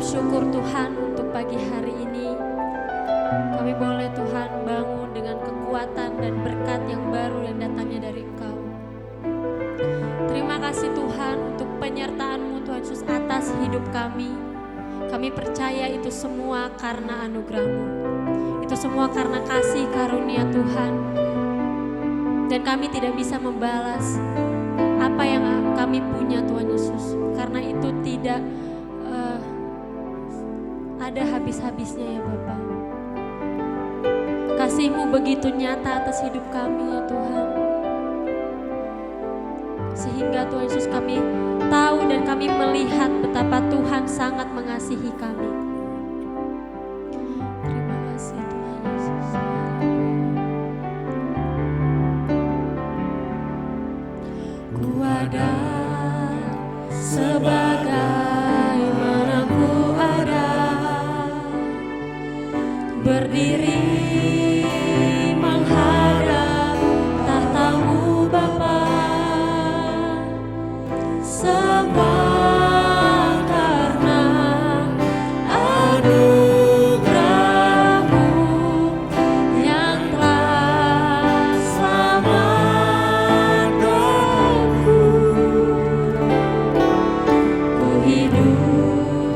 bersyukur Tuhan untuk pagi hari ini. Kami boleh Tuhan bangun dengan kekuatan dan berkat yang baru yang datangnya dari Engkau. Terima kasih Tuhan untuk penyertaan-Mu Tuhan Yesus atas hidup kami. Kami percaya itu semua karena anugerah-Mu. Itu semua karena kasih karunia Tuhan. Dan kami tidak bisa membalas apa yang kami punya Tuhan Yesus. Karena itu tidak ada habis-habisnya ya Bapa. Kasih-Mu begitu nyata atas hidup kami ya Tuhan. Sehingga Tuhan Yesus kami tahu dan kami melihat betapa Tuhan sangat mengasihi kami. Terima kasih Tuhan Yesus. Ku ada sebagaimana ku ada, berdiri menghadap tahta-Mu Bapa, semua karena anugerah-Mu yang telah selamatkanku. Ku hidup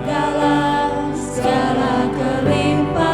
dalam segala kelimpahan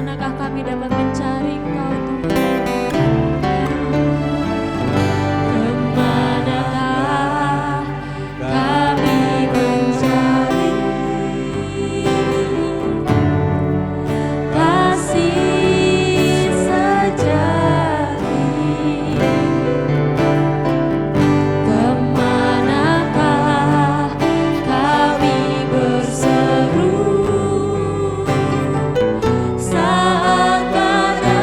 manakah kami dapat mencari Engkau Tuhan? Kemanakah kami mencari kasih sejati? Kemanakah kami berseru saat badai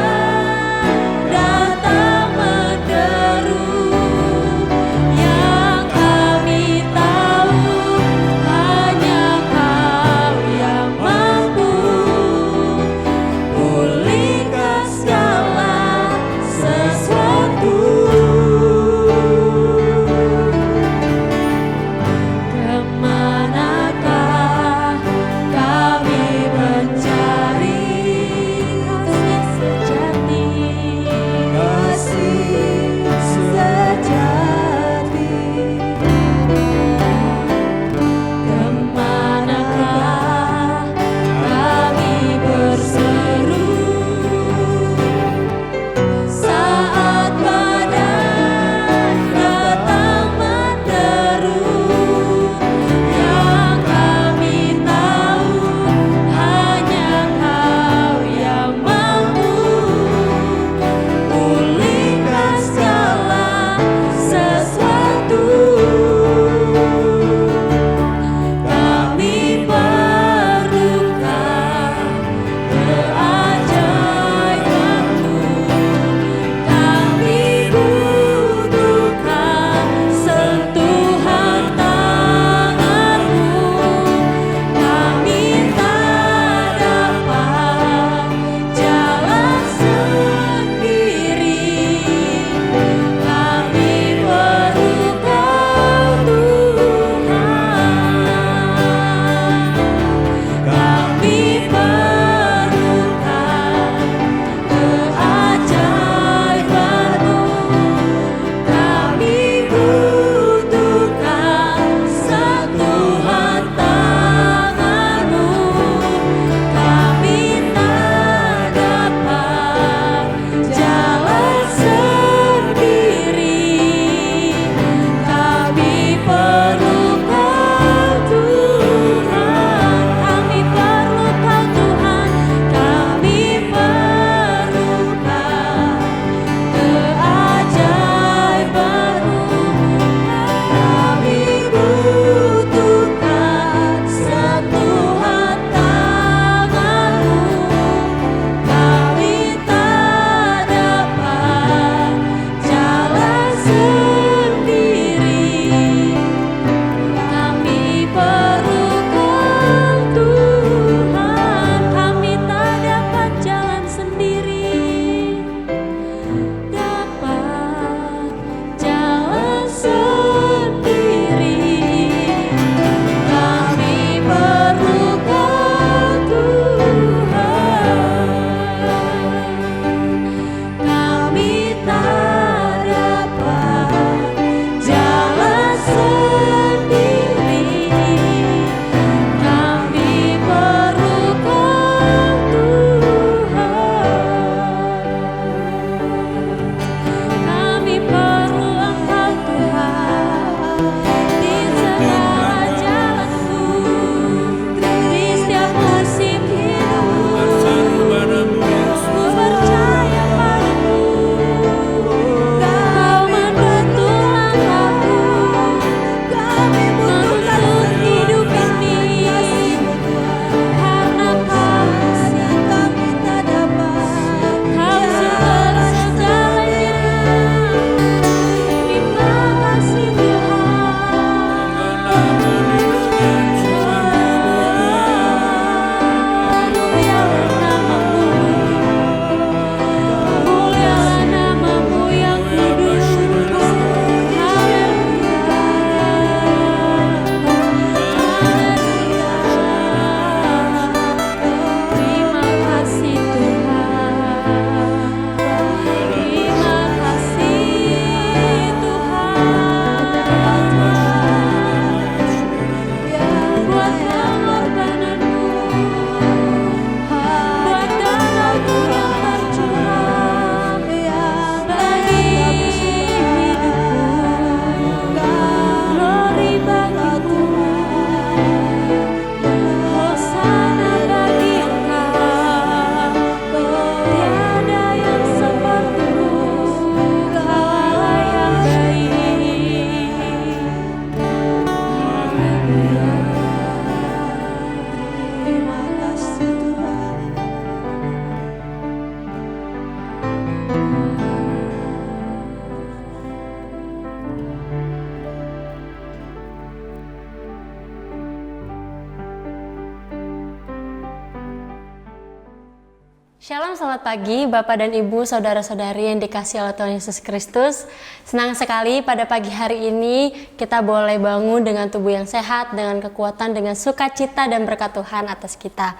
Shalom, selamat pagi Bapak dan Ibu, saudara-saudari yang dikasihi oleh Tuhan Yesus Kristus. Senang sekali pada pagi hari ini kita boleh bangun dengan tubuh yang sehat, dengan kekuatan, dengan sukacita dan berkat Tuhan atas kita.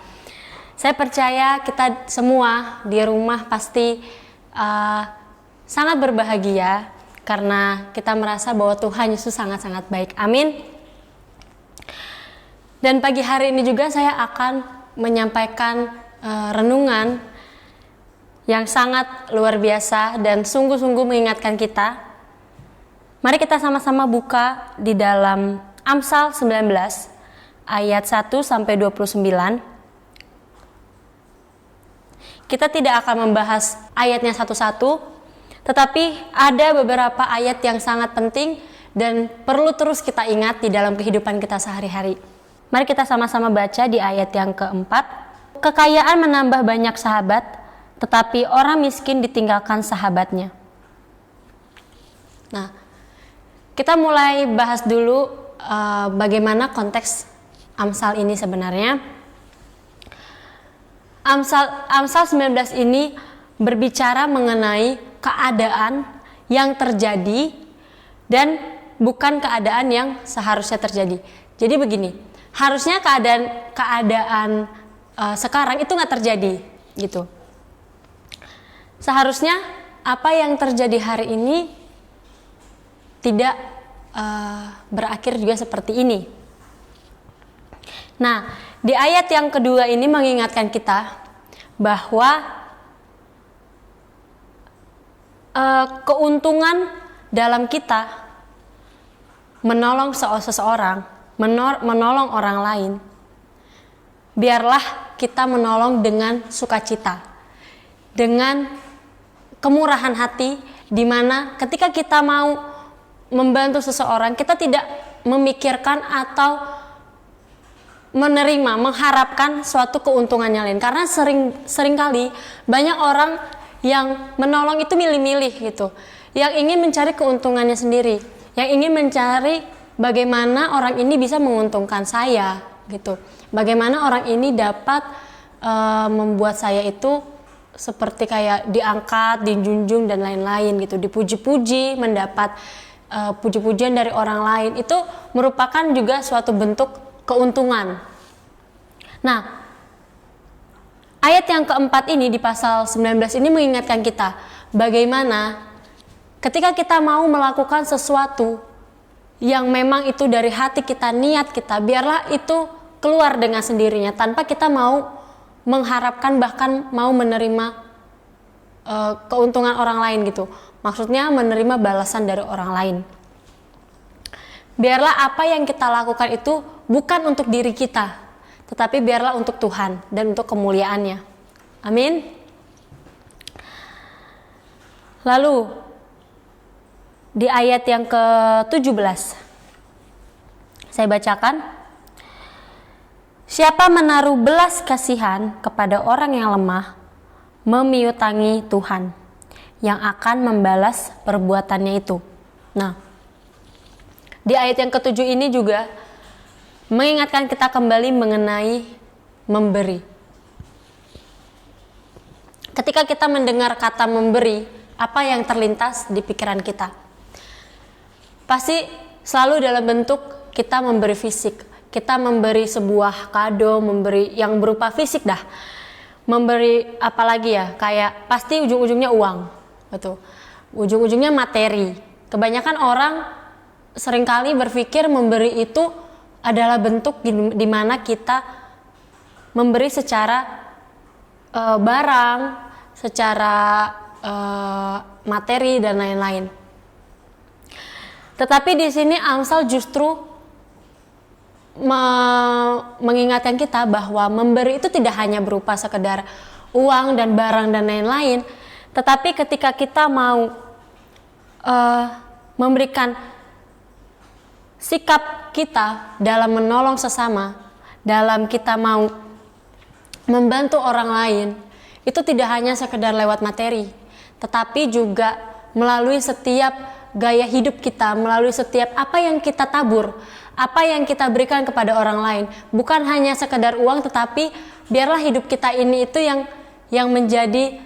Saya percaya kita semua di rumah pasti sangat berbahagia karena kita merasa bahwa Tuhan Yesus sangat-sangat baik. Amin. Dan pagi hari ini juga saya akan menyampaikan renungan yang sangat luar biasa dan sungguh-sungguh mengingatkan kita. Mari kita sama-sama buka di dalam Amsal 19 ayat 1 sampai 29. Kita tidak akan membahas ayatnya satu-satu, tetapi ada beberapa ayat yang sangat penting dan perlu terus kita ingat di dalam kehidupan kita sehari-hari. Mari kita sama-sama baca di ayat yang keempat. Kekayaan menambah banyak sahabat, tetapi orang miskin ditinggalkan sahabatnya. Nah, kita mulai bahas dulu bagaimana konteks Amsal ini sebenarnya. Amsal 19 ini berbicara mengenai keadaan yang terjadi dan bukan keadaan yang seharusnya terjadi. Jadi begini, harusnya keadaan sekarang itu nggak terjadi gitu. Seharusnya apa yang terjadi hari ini tidak berakhir juga seperti ini. Nah, di ayat yang kedua ini mengingatkan kita bahwa keuntungan dalam kita menolong seseorang, menolong orang lain, biarlah kita menolong dengan sukacita, dengan kemurahan hati, di mana ketika kita mau membantu seseorang, kita tidak memikirkan atau menerima, mengharapkan suatu keuntungan yang lain. Karena seringkali banyak orang yang menolong itu milih-milih gitu, yang ingin mencari keuntungannya sendiri, yang ingin mencari bagaimana orang ini bisa menguntungkan saya gitu, bagaimana orang ini dapat membuat saya itu seperti kayak diangkat, dijunjung dan lain-lain gitu, dipuji-puji, mendapat puji-pujian dari orang lain. Itu merupakan juga suatu bentuk keuntungan. Nah, ayat yang keempat ini di pasal 19 ini mengingatkan kita bagaimana ketika kita mau melakukan sesuatu yang memang itu dari hati kita, niat kita, biarlah itu keluar dengan sendirinya tanpa kita mau mengharapkan bahkan mau menerima keuntungan orang lain gitu. Maksudnya menerima balasan dari orang lain. Biarlah apa yang kita lakukan itu bukan untuk diri kita, tetapi biarlah untuk Tuhan dan untuk kemuliaannya. Amin. Lalu di ayat yang ke-17 saya bacakan. Siapa menaruh belas kasihan kepada orang yang lemah, memiutangi Tuhan yang akan membalas perbuatannya itu. Nah, di ayat yang ke-7 ini juga mengingatkan kita kembali mengenai memberi. Ketika kita mendengar kata memberi, apa yang terlintas di pikiran kita? Pasti selalu dalam bentuk kita memberi fisik. Kita memberi sebuah kado, memberi yang berupa fisik dah. Memberi apalagi ya, kayak pasti ujung-ujungnya uang. Betul. Ujung-ujungnya materi. Kebanyakan orang seringkali berpikir memberi itu adalah bentuk di mana kita memberi secara barang, secara materi dan lain-lain. Tetapi di sini Amsal justru mengingatkan kita bahwa memberi itu tidak hanya berupa sekedar uang dan barang dan lain-lain, tetapi ketika kita mau memberikan sikap kita dalam menolong sesama, dalam kita mau membantu orang lain, itu tidak hanya sekedar lewat materi, tetapi juga melalui setiap gaya hidup kita, melalui setiap apa yang kita tabur, apa yang kita berikan kepada orang lain. Bukan hanya sekedar uang, tetapi biarlah hidup kita ini itu yang menjadi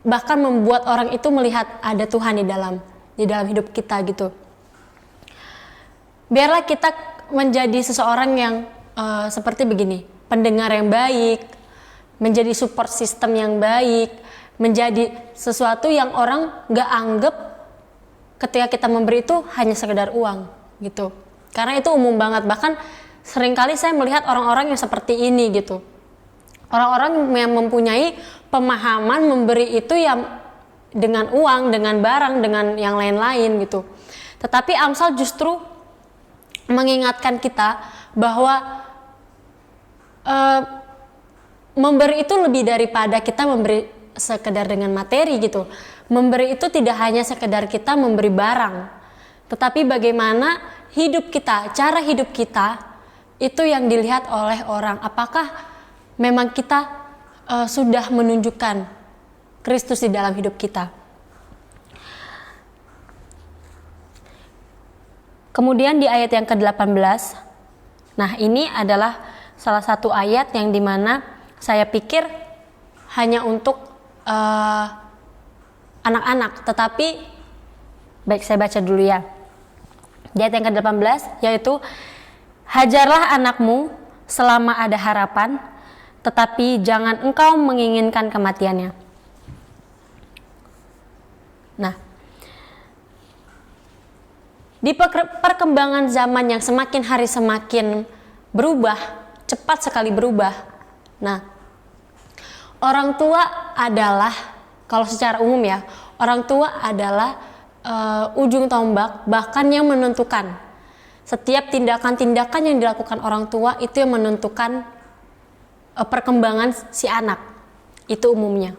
bahkan membuat orang itu melihat ada Tuhan di dalam hidup kita gitu. Biarlah kita menjadi seseorang yang seperti begini, pendengar yang baik, menjadi support system yang baik, menjadi sesuatu yang orang gak anggap ketika kita memberi itu hanya sekedar uang gitu. Karena itu umum banget, bahkan seringkali saya melihat orang-orang yang seperti ini gitu. Orang-orang yang mempunyai pemahaman memberi itu yang dengan uang, dengan barang, dengan yang lain-lain gitu. Tetapi Amsal justru mengingatkan kita bahwa memberi itu lebih daripada kita memberi sekedar dengan materi gitu. Memberi itu tidak hanya sekedar kita memberi barang, tetapi bagaimana hidup kita, cara hidup kita itu yang dilihat oleh orang. Apakah memang kita sudah menunjukkan Kristus di dalam hidup kita. Kemudian di ayat yang ke-18, nah ini adalah salah satu ayat yang dimana saya pikir hanya untuk anak-anak, tetapi baik saya baca dulu ya. Di ayat yang ke-18 yaitu, hajarlah anakmu selama ada harapan, tetapi jangan engkau menginginkan kematiannya. Nah, di perkembangan zaman yang semakin hari semakin berubah, cepat sekali berubah. Nah, orang tua adalah, kalau secara umum ya, orang tua adalah ujung tombak, bahkan yang menentukan. Setiap tindakan-tindakan yang dilakukan orang tua itu yang menentukan perkembangan si anak. Itu umumnya.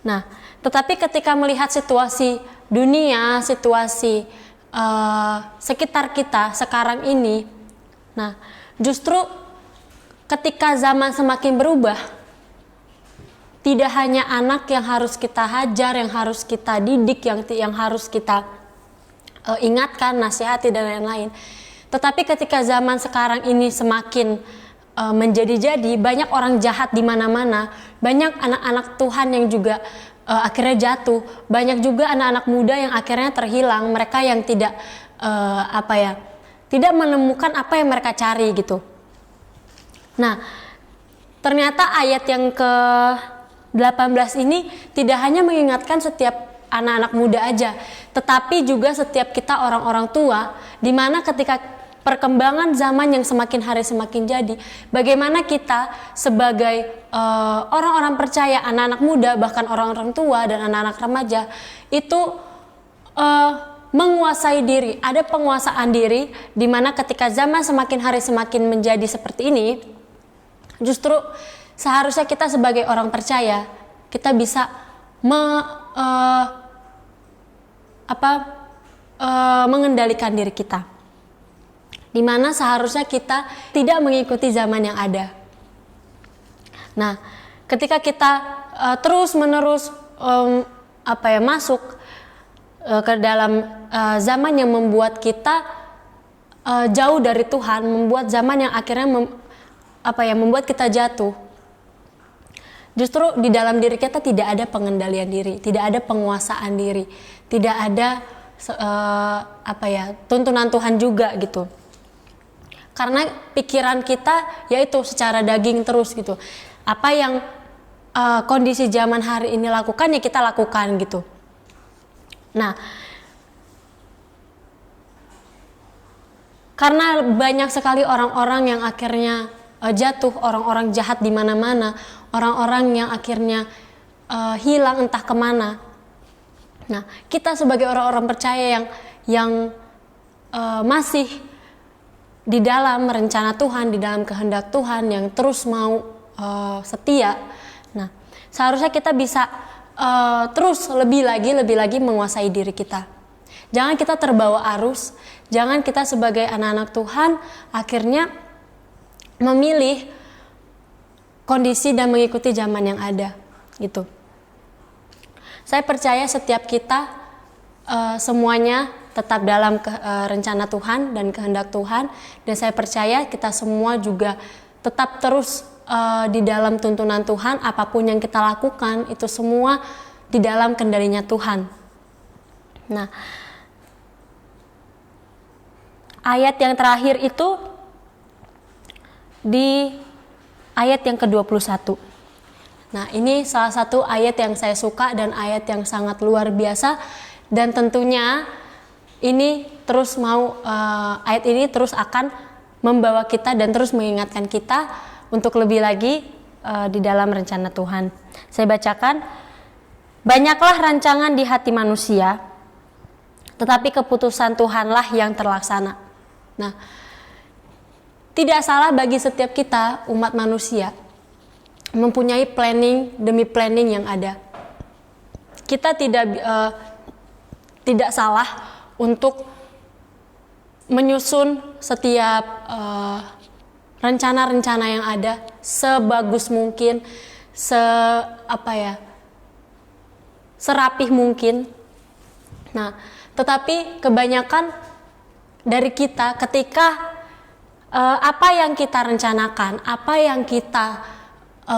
Nah, tetapi ketika melihat situasi dunia, situasi sekitar kita sekarang ini, nah justru ketika zaman semakin berubah, tidak hanya anak yang harus kita hajar, yang harus kita didik, yang harus kita ingatkan, nasihati dan lain-lain. Tetapi ketika zaman sekarang ini semakin menjadi-jadi, banyak orang jahat di mana-mana, banyak anak-anak Tuhan yang juga akhirnya jatuh, banyak juga anak-anak muda yang akhirnya terhilang, mereka yang tidak tidak menemukan apa yang mereka cari gitu. Nah, ternyata ayat yang ke-18 ini tidak hanya mengingatkan setiap anak-anak muda aja, tetapi juga setiap kita orang-orang tua, di mana ketika perkembangan zaman yang semakin hari semakin jadi, bagaimana kita sebagai orang-orang percaya, anak-anak muda, bahkan orang-orang tua dan anak-anak remaja itu menguasai diri, ada penguasaan diri, di mana ketika zaman semakin hari semakin menjadi seperti ini, justru seharusnya kita sebagai orang percaya, kita bisa mengendalikan diri kita, di mana seharusnya kita tidak mengikuti zaman yang ada. Nah, ketika kita terus-menerus masuk ke dalam zaman yang membuat kita jauh dari Tuhan, membuat zaman yang akhirnya membuat kita jatuh. Justru di dalam diri kita tidak ada pengendalian diri, tidak ada penguasaan diri, tidak ada tuntunan Tuhan juga gitu. Karena pikiran kita yaitu secara daging terus gitu. Apa yang kondisi zaman hari ini lakukan ya kita lakukan gitu. Nah, karena banyak sekali orang-orang yang akhirnya jatuh, orang-orang jahat di mana-mana, orang-orang yang akhirnya hilang entah kemana. Nah, kita sebagai orang-orang percaya yang masih di dalam rencana Tuhan, di dalam kehendak Tuhan, yang terus mau setia. Nah, seharusnya kita bisa terus lebih lagi menguasai diri kita. Jangan kita terbawa arus, jangan kita sebagai anak-anak Tuhan akhirnya memilih kondisi dan mengikuti zaman yang ada gitu. Saya percaya setiap kita semuanya tetap dalam rencana Tuhan dan kehendak Tuhan, dan saya percaya kita semua juga tetap terus di dalam tuntunan Tuhan, apapun yang kita lakukan itu semua di dalam kendalinya Tuhan. Nah, ayat yang terakhir itu di ayat yang ke-21. Nah, ini salah satu ayat yang saya suka dan ayat yang sangat luar biasa, dan tentunya ini terus ayat ini terus akan membawa kita dan terus mengingatkan kita untuk lebih lagi di dalam rencana Tuhan. Saya bacakan, banyaklah rancangan di hati manusia, tetapi keputusan Tuhanlah yang terlaksana. Nah, tidak salah bagi setiap kita umat manusia mempunyai planning demi planning yang ada. Kita tidak salah untuk menyusun setiap rencana-rencana yang ada sebagus mungkin, serapih mungkin. Nah, tetapi kebanyakan dari kita ketika apa yang kita rencanakan, apa yang kita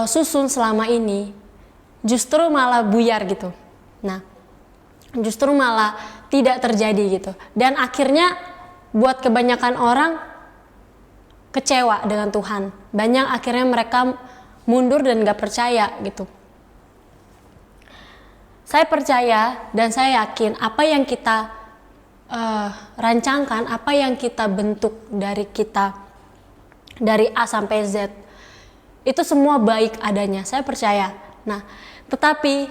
susun selama ini justru malah buyar gitu. Nah, justru malah tidak terjadi gitu. Dan akhirnya buat kebanyakan orang kecewa dengan Tuhan. Banyak akhirnya mereka mundur dan gak percaya gitu. Saya percaya dan saya yakin apa yang kita rancangkan, apa yang kita bentuk dari A sampai Z, itu semua baik adanya, saya percaya. Nah, tetapi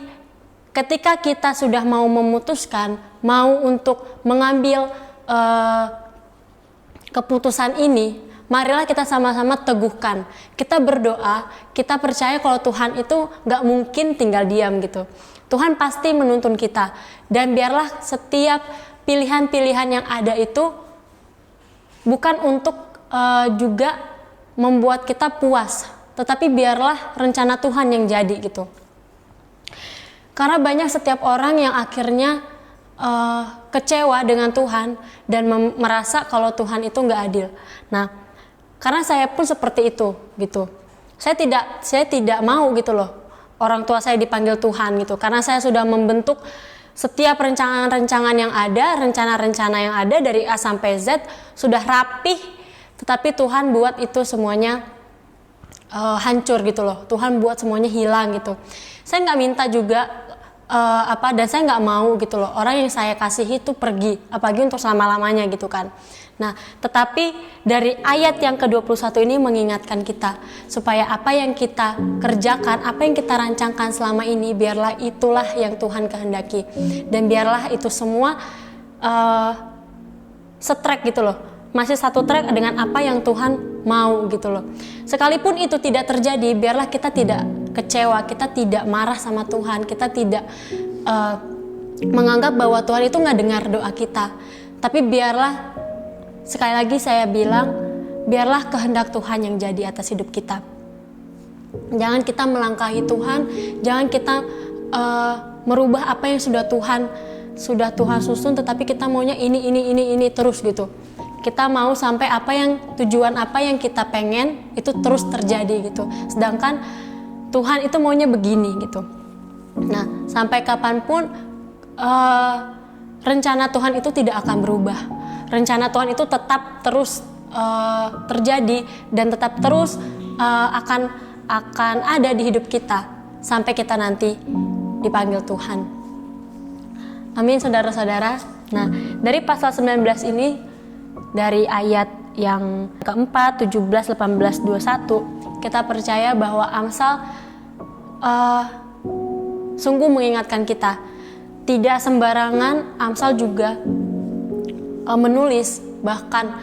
ketika kita sudah mau memutuskan, mau untuk mengambil keputusan ini, marilah kita sama-sama teguhkan. Kita berdoa, kita percaya kalau Tuhan itu gak mungkin tinggal diam gitu. Tuhan pasti menuntun kita. Dan biarlah setiap pilihan-pilihan yang ada itu bukan untuk juga membuat kita puas, tetapi biarlah rencana Tuhan yang jadi gitu. Karena banyak setiap orang yang akhirnya kecewa dengan Tuhan dan merasa kalau Tuhan itu nggak adil. Nah, karena saya pun seperti itu gitu. Saya tidak mau gitu loh orang tua saya dipanggil Tuhan gitu. Karena saya sudah membentuk setiap rencangan-rencangan yang ada, rencana-rencana yang ada dari A sampai Z sudah rapih, tetapi Tuhan buat itu semuanya hancur gitu loh. Tuhan buat semuanya hilang gitu. Saya nggak minta juga dan saya nggak mau gitu loh orang yang saya kasihi itu pergi, apalagi untuk selama-lamanya gitu kan. Nah, tetapi dari ayat yang ke-21 ini mengingatkan kita supaya apa yang kita kerjakan, apa yang kita rancangkan selama ini, biarlah itulah yang Tuhan kehendaki, dan biarlah itu semua setrack gitu loh, masih satu track dengan apa yang Tuhan mau gitu loh. Sekalipun itu tidak terjadi, biarlah kita tidak kecewa, kita tidak marah sama Tuhan, kita tidak menganggap bahwa Tuhan itu nggak dengar doa kita. Tapi biarlah, sekali lagi saya bilang, biarlah kehendak Tuhan yang jadi atas hidup kita. Jangan kita melangkahi Tuhan, jangan kita merubah apa yang sudah Tuhan susun, tetapi kita maunya ini terus gitu. Kita mau sampai tujuan apa yang kita pengen itu terus terjadi gitu. Sedangkan Tuhan itu maunya begini gitu. Nah, sampai kapanpun rencana Tuhan itu tidak akan berubah. Rencana Tuhan itu tetap terus terjadi dan tetap terus akan ada di hidup kita sampai kita nanti dipanggil Tuhan. Amin, saudara-saudara. Nah, dari pasal 19 ini, dari ayat yang keempat, 17, 18, 21, kita percaya bahwa Amsal sungguh mengingatkan kita. Tidak sembarangan Amsal juga menulis, bahkan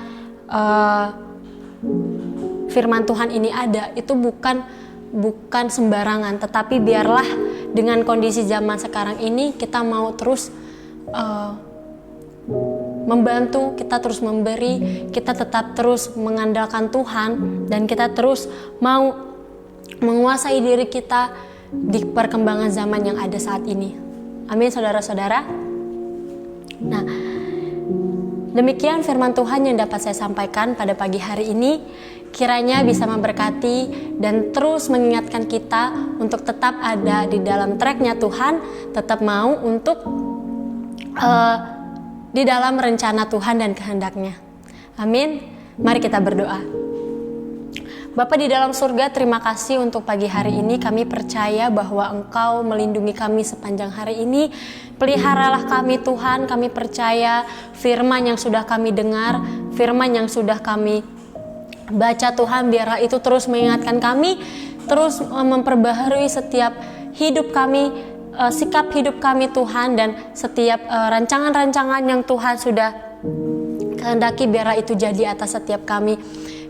firman Tuhan ini ada, itu bukan sembarangan, tetapi biarlah dengan kondisi zaman sekarang ini kita mau terus membantu, kita terus memberi, kita tetap terus mengandalkan Tuhan, dan kita terus mau menguasai diri kita di perkembangan zaman yang ada saat ini. Amin, saudara-saudara. Nah, demikian firman Tuhan yang dapat saya sampaikan pada pagi hari ini. kiranya bisa memberkati dan terus mengingatkan kita untuk tetap ada di dalam tracknya Tuhan, tetap mau untuk di dalam rencana Tuhan dan kehendaknya. Amin. Mari kita berdoa. Bapa di dalam surga, terima kasih untuk pagi hari ini. Kami percaya bahwa Engkau melindungi kami sepanjang hari ini. Peliharalah kami Tuhan. Kami percaya firman yang sudah kami dengar, firman yang sudah kami baca Tuhan, biarlah itu terus mengingatkan kami, terus memperbaharui setiap hidup kami, sikap hidup kami Tuhan, dan setiap rancangan-rancangan yang Tuhan sudah kehendaki, biarlah itu jadi atas setiap kami.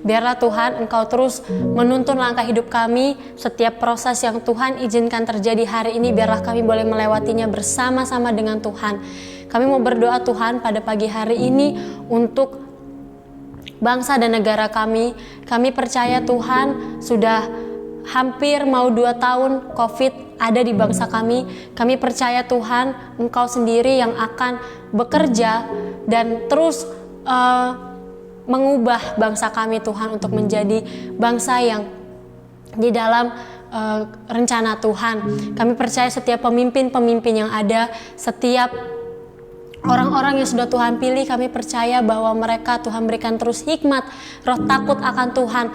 Biarlah Tuhan Engkau terus menuntun langkah hidup kami, setiap proses yang Tuhan izinkan terjadi hari ini, biarlah kami boleh melewatinya bersama-sama dengan Tuhan. Kami mau berdoa Tuhan pada pagi hari ini untuk bangsa dan negara kami. Kami percaya Tuhan sudah hampir mau 2 tahun COVID ada di bangsa kami. Kami percaya Tuhan Engkau sendiri yang akan bekerja dan terus mengubah bangsa kami Tuhan untuk menjadi bangsa yang di dalam rencana Tuhan. Kami percaya setiap pemimpin-pemimpin yang ada, setiap orang-orang yang sudah Tuhan pilih, kami percaya bahwa mereka Tuhan berikan terus hikmat, roh takut akan Tuhan,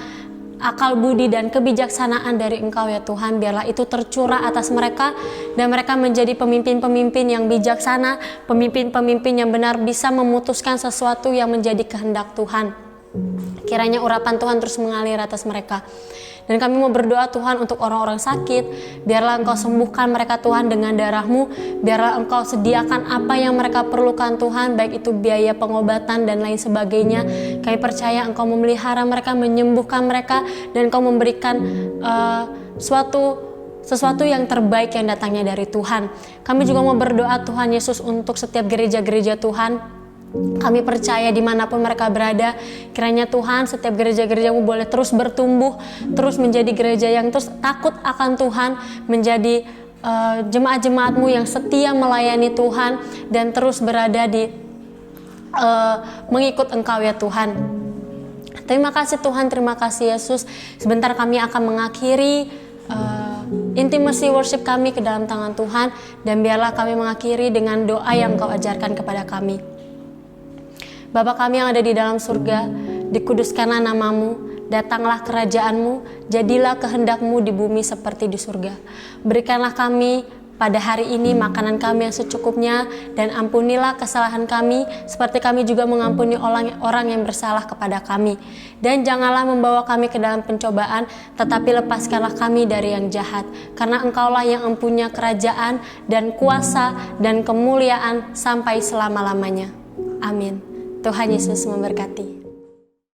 akal budi dan kebijaksanaan dari Engkau ya Tuhan. Biarlah itu tercurah atas mereka dan mereka menjadi pemimpin-pemimpin yang bijaksana, pemimpin-pemimpin yang benar bisa memutuskan sesuatu yang menjadi kehendak Tuhan. Kiranya urapan Tuhan terus mengalir atas mereka. Dan kami mau berdoa Tuhan untuk orang-orang sakit, biarlah Engkau sembuhkan mereka Tuhan dengan darah-Mu, biarlah Engkau sediakan apa yang mereka perlukan Tuhan, baik itu biaya pengobatan dan lain sebagainya. Kami percaya Engkau memelihara mereka, menyembuhkan mereka, dan Engkau memberikan sesuatu yang terbaik yang datangnya dari Tuhan. Kami juga mau berdoa Tuhan Yesus untuk setiap gereja-gereja Tuhan. Kami percaya dimanapun mereka berada, kiranya Tuhan setiap gereja-gerejamu boleh terus bertumbuh, terus menjadi gereja yang terus takut akan Tuhan, menjadi jemaat-jemaatmu yang setia melayani Tuhan dan terus berada di mengikut Engkau ya Tuhan. Terima kasih Tuhan, terima kasih Yesus. Sebentar kami akan mengakhiri intimacy worship kami ke dalam tangan Tuhan, dan biarlah kami mengakhiri dengan doa yang Kau ajarkan kepada kami. Bapa kami yang ada di dalam surga, dikuduskanlah nama-Mu, datanglah kerajaan-Mu, jadilah kehendak-Mu di bumi seperti di surga. Berikanlah kami pada hari ini makanan kami yang secukupnya, dan ampunilah kesalahan kami seperti kami juga mengampuni orang yang bersalah kepada kami. Dan janganlah membawa kami ke dalam pencobaan, tetapi lepaskanlah kami dari yang jahat. Karena Engkaulah yang mempunyai kerajaan dan kuasa dan kemuliaan sampai selama-lamanya. Amin. Tuhan Yesus memberkati.